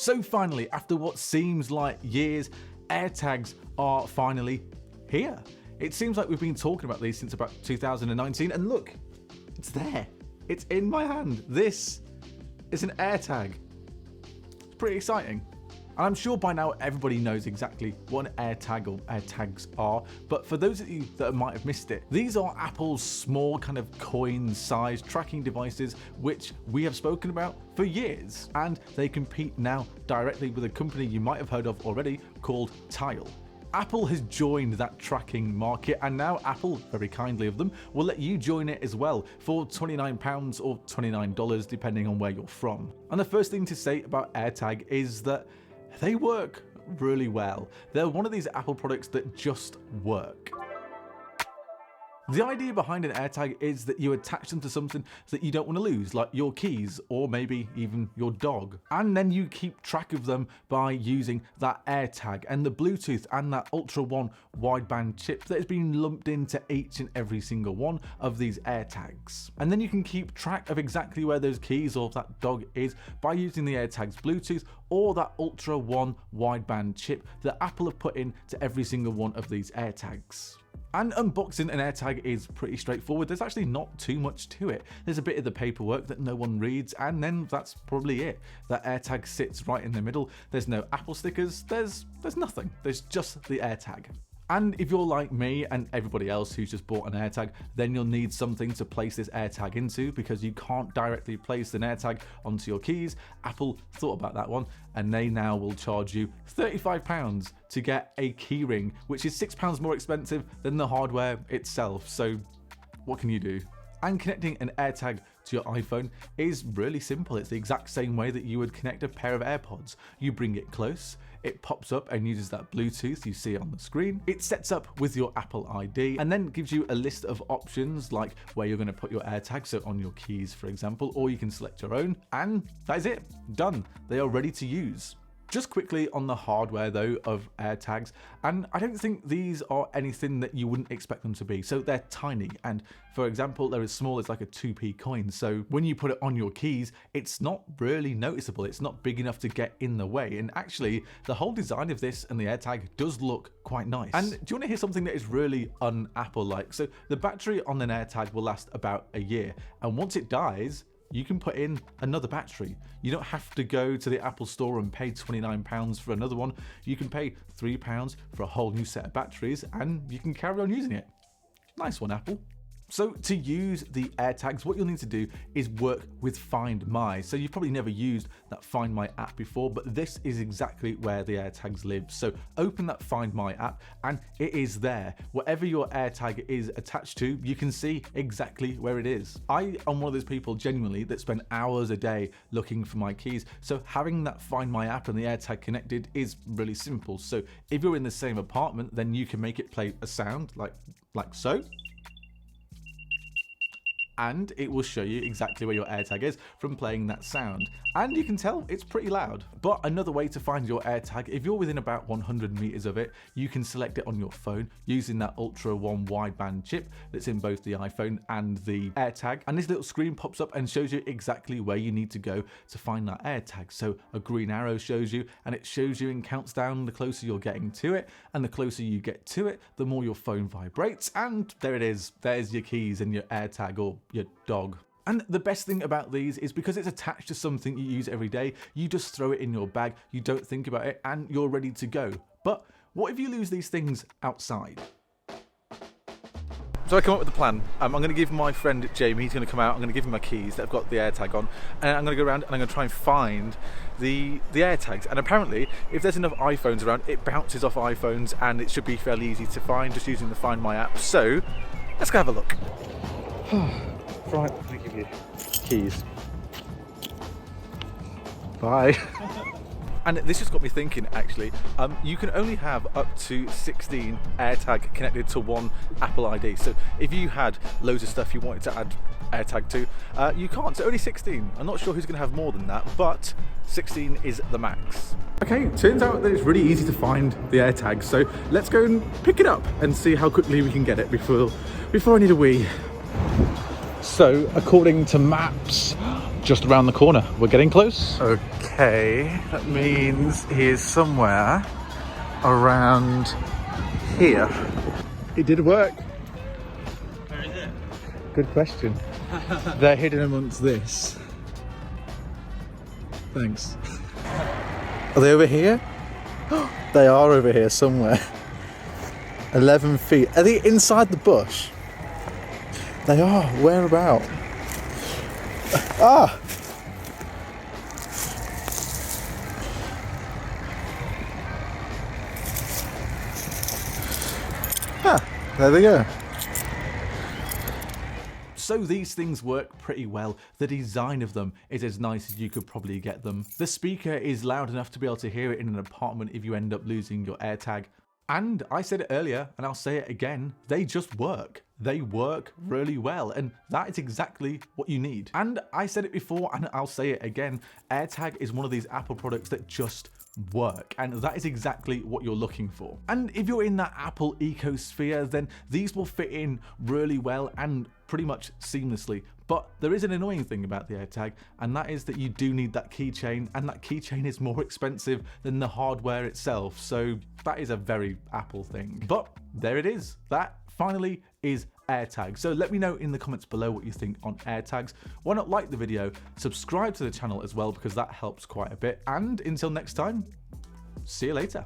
So finally, after what seems like years, AirTags are finally here. It seems like we've been talking about these since about 2019, and look, it's there. It's in my hand. This is an AirTag. It's pretty exciting. And I'm sure by now everybody knows exactly what an AirTag or AirTags are, but for those of you that might have missed it, these are Apple's small kind of coin-sized tracking devices which we have spoken about for years, and they compete now directly with a company you might have heard of already called Tile. Apple has joined that tracking market, and now Apple, very kindly of them, will let you join it as well for £29 or $29 depending on where you're from. And the first thing to say about AirTag is that they work really well. They're one of these Apple products that just work. The idea behind an AirTag is that you attach them to something that you don't want to lose, like your keys or maybe even your dog. And then you keep track of them by using that AirTag and the Bluetooth and that Ultra One wideband chip that has been lumped into each and every single one of these AirTags. And then you can keep track of exactly where those keys or that dog is by using the AirTag's Bluetooth or that Ultra One wideband chip that Apple have put into every single one of these AirTags. And unboxing an AirTag is pretty straightforward. There's actually not too much to it. There's a bit of the paperwork that no one reads, and then that's probably it. That AirTag sits right in the middle. There's no Apple stickers. There's nothing. There's just the AirTag. And if you're like me and everybody else who's just bought an AirTag, then you'll need something to place this AirTag into because you can't directly place an AirTag onto your keys. Apple thought about that one, and they now will charge you £35 to get a key ring, which is £6 more expensive than the hardware itself. So what can you do? And connecting an AirTag to your iPhone is really simple. It's the exact same way that you would connect a pair of AirPods. You bring it close, it pops up and uses that Bluetooth you see on the screen. It sets up with your Apple ID and then gives you a list of options like where you're going to put your AirTag, so on your keys for example, or you can select your own, and that is it. Done. They are ready to use. Just quickly on the hardware though of AirTags, and I don't think these are anything that you wouldn't expect them to be. So they're tiny, and for example they're as small as like a 2p coin, so when you put it on your keys it's not really noticeable. It's not big enough to get in the way, and actually the whole design of this and the AirTag does look quite nice. And do you want to hear something that is really un-Apple like? So the battery on an AirTag will last about a year, and once it dies you can put in another battery. You don't have to go to the Apple store and pay £29 for another one. You can pay £3 for a whole new set of batteries and you can carry on using it. Nice one, Apple. So to use the AirTags, what you'll need to do is work with Find My. So you've probably never used that Find My app before, but this is exactly where the AirTags live. So open that Find My app and it is there. Whatever your AirTag is attached to, you can see exactly where it is. I am one of those people genuinely that spend hours a day looking for my keys. So having that Find My app and the AirTag connected is really simple. So if you're in the same apartment, then you can make it play a sound like so. And it will show you exactly where your AirTag is from playing that sound. And you can tell it's pretty loud. But another way to find your AirTag, if you're within about 100 meters of it, you can select it on your phone using that Ultra One wideband chip that's in both the iPhone and the AirTag. And this little screen pops up and shows you exactly where you need to go to find that AirTag. So a green arrow shows you, and it shows you and counts down the closer you're getting to it. And the closer you get to it, the more your phone vibrates. And there it is. There's your keys and your AirTag or your dog. And the best thing about these is because it's attached to something you use every day, you just throw it in your bag, you don't think about it, and you're ready to go. But what if you lose these things outside? So I come up with a plan. I'm going to give my friend Jamie, he's going to come out, I'm going to give him my keys that have got the AirTag on, and I'm going to go around and I'm going to try and find the AirTags. And apparently, if there's enough iPhones around, it bounces off iPhones and it should be fairly easy to find just using the Find My app. So let's go have a look. Right, let me give you keys. Bye. And this just got me thinking, actually, you can only have up to 16 AirTag connected to one Apple ID. So if you had loads of stuff you wanted to add AirTag to, you can't. So only 16. I'm not sure who's going to have more than that, but 16 is the max. Okay, turns out that it's really easy to find the AirTag. So let's go and pick it up and see how quickly we can get it before I need a wee. So according to maps, just around the corner. We're getting close. Okay, that means he is somewhere around here. It did work. Where is it? Good question. They're hidden amongst this. Thanks. Are they over here? They are over here somewhere. 11 feet. Are they inside the bush? They are. Where about? Ah! Ah, there they go. So these things work pretty well. The design of them is as nice as you could probably get them. The speaker is loud enough to be able to hear it in an apartment if you end up losing your AirTag. And I said it earlier, and I'll say it again, they just work. They work really well, and that is exactly what you need. And I said it before, and I'll say it again, AirTag is one of these Apple products that just work, and that is exactly what you're looking for. And if you're in that Apple ecosphere, then these will fit in really well and pretty much seamlessly. But there is an annoying thing about the AirTag, and that is that you do need that keychain, and that keychain is more expensive than the hardware itself. So that is a very Apple thing. But there it is. That finally is AirTag. So let me know in the comments below what you think on AirTags. Why not like the video, subscribe to the channel as well, because that helps quite a bit. And until next time, see you later.